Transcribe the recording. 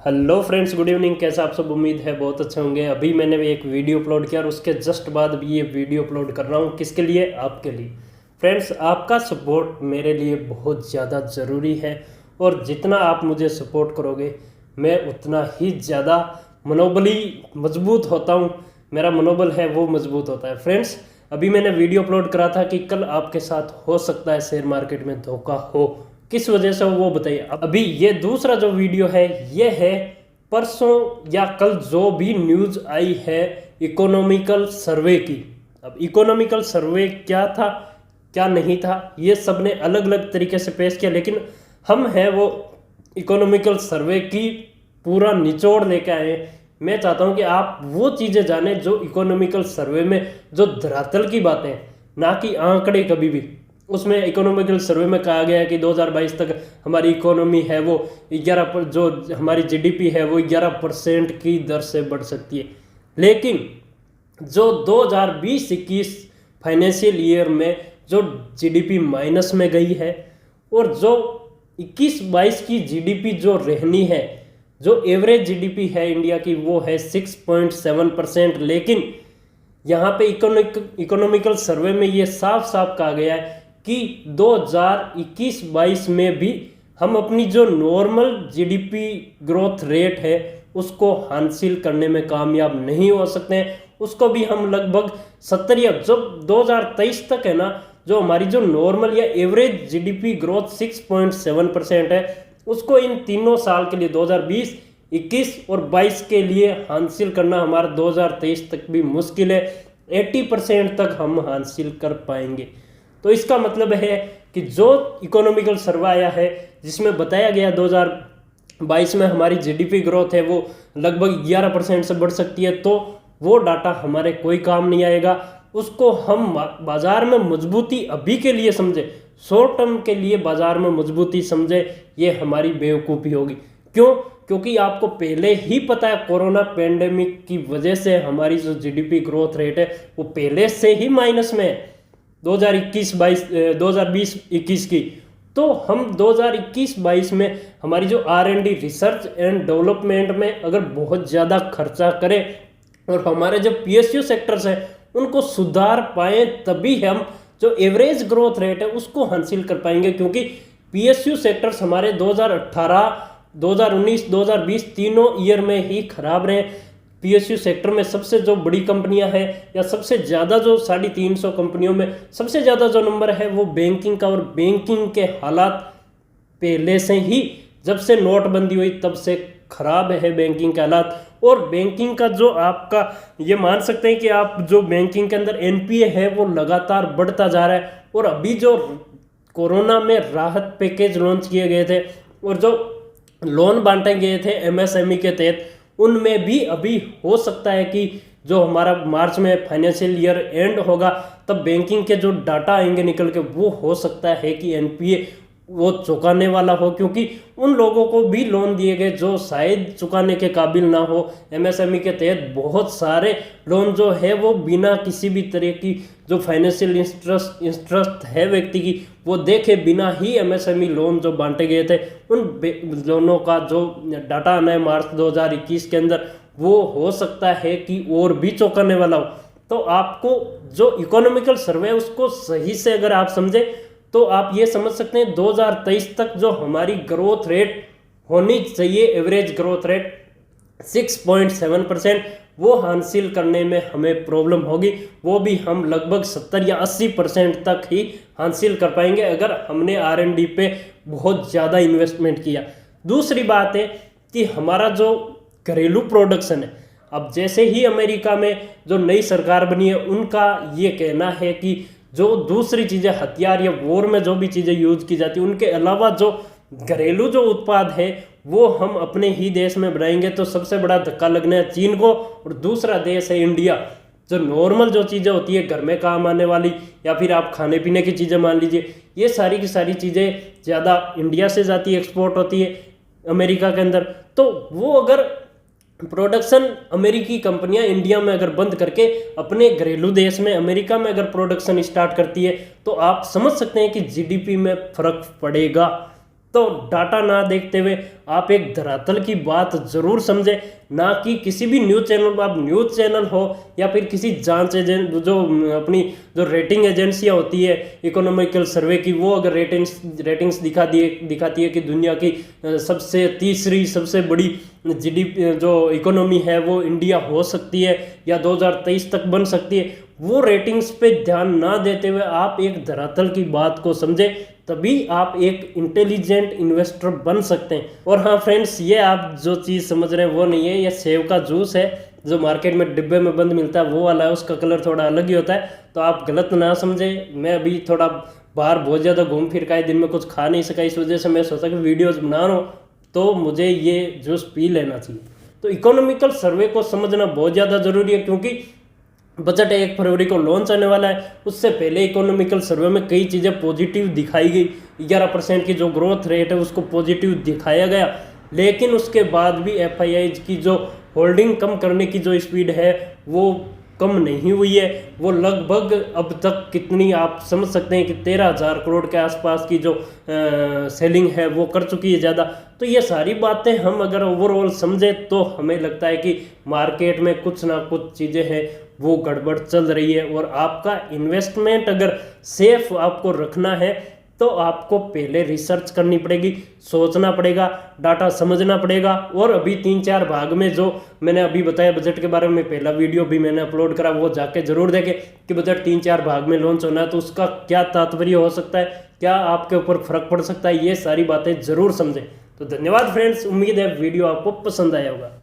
Hello friends, good evening. कैसा आप सब? उम्मीद है बहुत अच्छे होंगे। अभी मैंने भी एक वीडियो अपलोड किया और उसके जस्ट बाद भी ये वीडियो अपलोड कर रहा हूँ। किसके लिए? आपके लिए। फ्रेंड्स, आपका सपोर्ट मेरे लिए बहुत ज़्यादा ज़रूरी है और जितना आप मुझे सपोर्ट करोगे मैं उतना ही ज़्यादा मनोबली मजबूत होता हूँ। मेरा मनोबल है वो मजबूत होता है। फ्रेंड्स, अभी मैंने वीडियो अपलोड करा था कि कल आपके साथ हो सकता है शेयर मार्केट में धोखा हो। किस वजह से हो वो बताइए। अभी ये दूसरा जो वीडियो है ये है परसों या कल जो भी न्यूज़ आई है इकोनॉमिकल सर्वे की। अब इकोनॉमिकल सर्वे क्या था क्या नहीं था ये सब ने अलग अलग तरीके से पेश किया, लेकिन हम हैं वो इकोनॉमिकल सर्वे की पूरा निचोड़ लेके आए। मैं चाहता हूं कि आप वो चीज़ें जानें जो इकोनॉमिकल सर्वे में जो धरातल की बातें, ना कि आंकड़े। कभी भी उसमें इकोनॉमिकल सर्वे में कहा गया है कि 2022 तक हमारी इकोनॉमी है वो 11 पर, जो हमारी जीडीपी है वो 11% की दर से बढ़ सकती है। लेकिन जो 2020-21 फाइनेंशियल ईयर में जो जीडीपी माइनस में गई है और जो 21-22 की जीडीपी जो रहनी है, जो एवरेज जीडीपी है इंडिया की वो है 6.7%। लेकिन यहाँ पे इकोनॉमिकल सर्वे में ये साफ साफ कहा गया है कि 2021-22 में भी हम अपनी जो नॉर्मल जीडीपी ग्रोथ रेट है उसको हासिल करने में कामयाब नहीं हो सकते हैं। उसको भी हम लगभग 70 या जब 2023 तक है ना, जो हमारी जो नॉर्मल या एवरेज जीडीपी ग्रोथ 6.7% है उसको इन तीनों साल के लिए 2020, 21 और 22 के लिए हासिल करना हमारा 2023 तक भी मुश्किल है। 80% तक हम हासिल कर पाएंगे। तो इसका मतलब है कि जो इकोनॉमिकल सर्वे आया है जिसमें बताया गया 2022 में हमारी जीडीपी ग्रोथ है वो लगभग 11% से बढ़ सकती है, तो वो डाटा हमारे कोई काम नहीं आएगा। उसको हम बाजार में मजबूती अभी के लिए समझे, शॉर्ट टर्म के लिए बाजार में मजबूती समझे, ये हमारी बेवकूफ़ी होगी। क्यों? क्योंकि आपको पहले ही पता है कोरोना पेंडेमिक की वजह से हमारी जो जीडीपी ग्रोथ रेट है वो पहले से ही माइनस में है 2020-21 की। तो हम 2021-22 में हमारी जो R&D रिसर्च एंड डेवलपमेंट में अगर बहुत ज़्यादा खर्चा करें और हमारे जो PSU सेक्टर्स हैं उनको सुधार पाएँ, तभी हम जो एवरेज ग्रोथ रेट है उसको हासिल कर पाएंगे। क्योंकि PSU सेक्टर्स हमारे 2018, 2019, 2020 तीनों ईयर में ही खराब रहे। PSU सेक्टर में सबसे जो बड़ी कंपनियां हैं या सबसे ज़्यादा जो 350 कंपनियों में सबसे ज़्यादा जो नंबर है वो बैंकिंग का, और बैंकिंग के हालात पहले से ही जब से नोटबंदी हुई तब से खराब है बैंकिंग के हालात। और बैंकिंग का जो आपका ये मान सकते हैं कि आप जो बैंकिंग के अंदर NPA है वो लगातार बढ़ता जा रहा है। और अभी जो कोरोना में राहत पैकेज लॉन्च किए गए थे और जो लोन बांटे गए थे MSME के तहत, उनमें भी अभी हो सकता है कि जो हमारा मार्च में फाइनेंशियल ईयर एंड होगा तब बैंकिंग के जो डाटा आएंगे निकल के, वो हो सकता है कि NPA वो चुकाने वाला हो, क्योंकि उन लोगों को भी लोन दिए गए जो शायद चुकाने के काबिल ना हो। MSME के तहत बहुत सारे लोन जो है वो बिना किसी भी तरह की जो फाइनेंशियल इंटरेस्ट है व्यक्ति की वो देखे बिना ही MSME लोन जो बांटे गए थे, उन लोनों का जो डाटा आना है मार्च 2021 के अंदर वो हो सकता है कि और भी चौंकाने वाला हो। तो आपको जो इकोनॉमिकल सर्वे है उसको सही से अगर आप समझे तो आप ये समझ सकते हैं 2023 तक जो हमारी ग्रोथ रेट होनी चाहिए, एवरेज ग्रोथ रेट 6.7%, वो हासिल करने में हमें प्रॉब्लम होगी। वो भी हम लगभग 70 या 80% तक ही हासिल कर पाएंगे अगर हमने R&D पे बहुत ज़्यादा इन्वेस्टमेंट किया। दूसरी बात है कि हमारा जो घरेलू प्रोडक्शन है, अब जैसे ही अमेरिका में जो नई सरकार बनी है उनका ये कहना है कि जो दूसरी चीज़ें हथियार या वॉर में जो भी चीज़ें यूज की जाती है उनके अलावा जो घरेलू जो उत्पाद है वो हम अपने ही देश में बनाएंगे। तो सबसे बड़ा धक्का लगना है चीन को, और दूसरा देश है इंडिया। जो नॉर्मल जो चीज़ें होती है घर में काम आने वाली या फिर आप खाने पीने की चीज़ें मान लीजिए, ये सारी की सारी चीज़ें ज़्यादा इंडिया से जाती है, एक्सपोर्ट होती है अमेरिका के अंदर। तो वो अगर प्रोडक्शन अमेरिकी कंपनियां इंडिया में अगर बंद करके अपने घरेलू देश में अमेरिका में अगर प्रोडक्शन स्टार्ट करती है तो आप समझ सकते हैं कि जीडीपी में फर्क पड़ेगा। तो डाटा ना देखते हुए आप एक धरातल की बात जरूर समझें, ना कि किसी भी न्यूज़ चैनल, आप न्यूज़ चैनल हो या फिर किसी जांच एजेंट, जो अपनी जो रेटिंग एजेंसियां होती है इकोनॉमिकल सर्वे की, वो अगर रेटिंग्स दिखाती है कि दुनिया की सबसे तीसरी सबसे बड़ी जीडीपी जो इकोनॉमी है वो इंडिया हो सकती है या 2023 तक बन सकती है, वो रेटिंग्स पे ध्यान ना देते हुए आप एक धरातल की बात को समझें, तभी आप एक इंटेलिजेंट इन्वेस्टर बन सकते हैं। और हाँ फ्रेंड्स, ये आप जो चीज़ समझ रहे हैं वो नहीं है, ये सेव का जूस है जो मार्केट में डिब्बे में बंद मिलता है, वो वाला है, उसका कलर थोड़ा अलग ही होता है, तो आप गलत ना समझें। मैं अभी थोड़ा बाहर बहुत ज़्यादा घूम फिर का, दिन में कुछ खा नहीं सका, इस वजह से मैं सोचा कि वीडियोज़ बना रहा हूँ तो मुझे ये जूस पी लेना चाहिए। तो इकोनॉमिकल सर्वे को समझना बहुत ज़्यादा ज़रूरी है, क्योंकि बजट 1 फरवरी को लॉन्च आने वाला है। उससे पहले इकोनॉमिकल सर्वे में कई चीज़ें पॉजिटिव दिखाई गई, 11% की जो ग्रोथ रेट है उसको पॉजिटिव दिखाया गया, लेकिन उसके बाद भी एफआईआईज की जो होल्डिंग कम करने की जो स्पीड है वो कम नहीं हुई है। वो लगभग अब तक कितनी, आप समझ सकते हैं कि 13,000 करोड़ के आसपास की जो सेलिंग है वो कर चुकी है ज़्यादा। तो ये सारी बातें हम अगर ओवरऑल समझें तो हमें लगता है कि मार्केट में कुछ ना कुछ चीज़ें हैं वो गड़बड़ चल रही है। और आपका इन्वेस्टमेंट अगर सेफ आपको रखना है तो आपको पहले रिसर्च करनी पड़ेगी, सोचना पड़ेगा, डाटा समझना पड़ेगा। और अभी 3-4 भाग में जो मैंने अभी बताया बजट के बारे में, पहला वीडियो भी मैंने अपलोड करा, वो जाके जरूर देखें कि बजट 3-4 भाग में लॉन्च होना है तो उसका क्या तात्पर्य हो सकता है, क्या आपके ऊपर फर्क पड़ सकता है, ये सारी बातें जरूर समझें। तो धन्यवाद फ्रेंड्स, उम्मीद है वीडियो आपको पसंद आया होगा।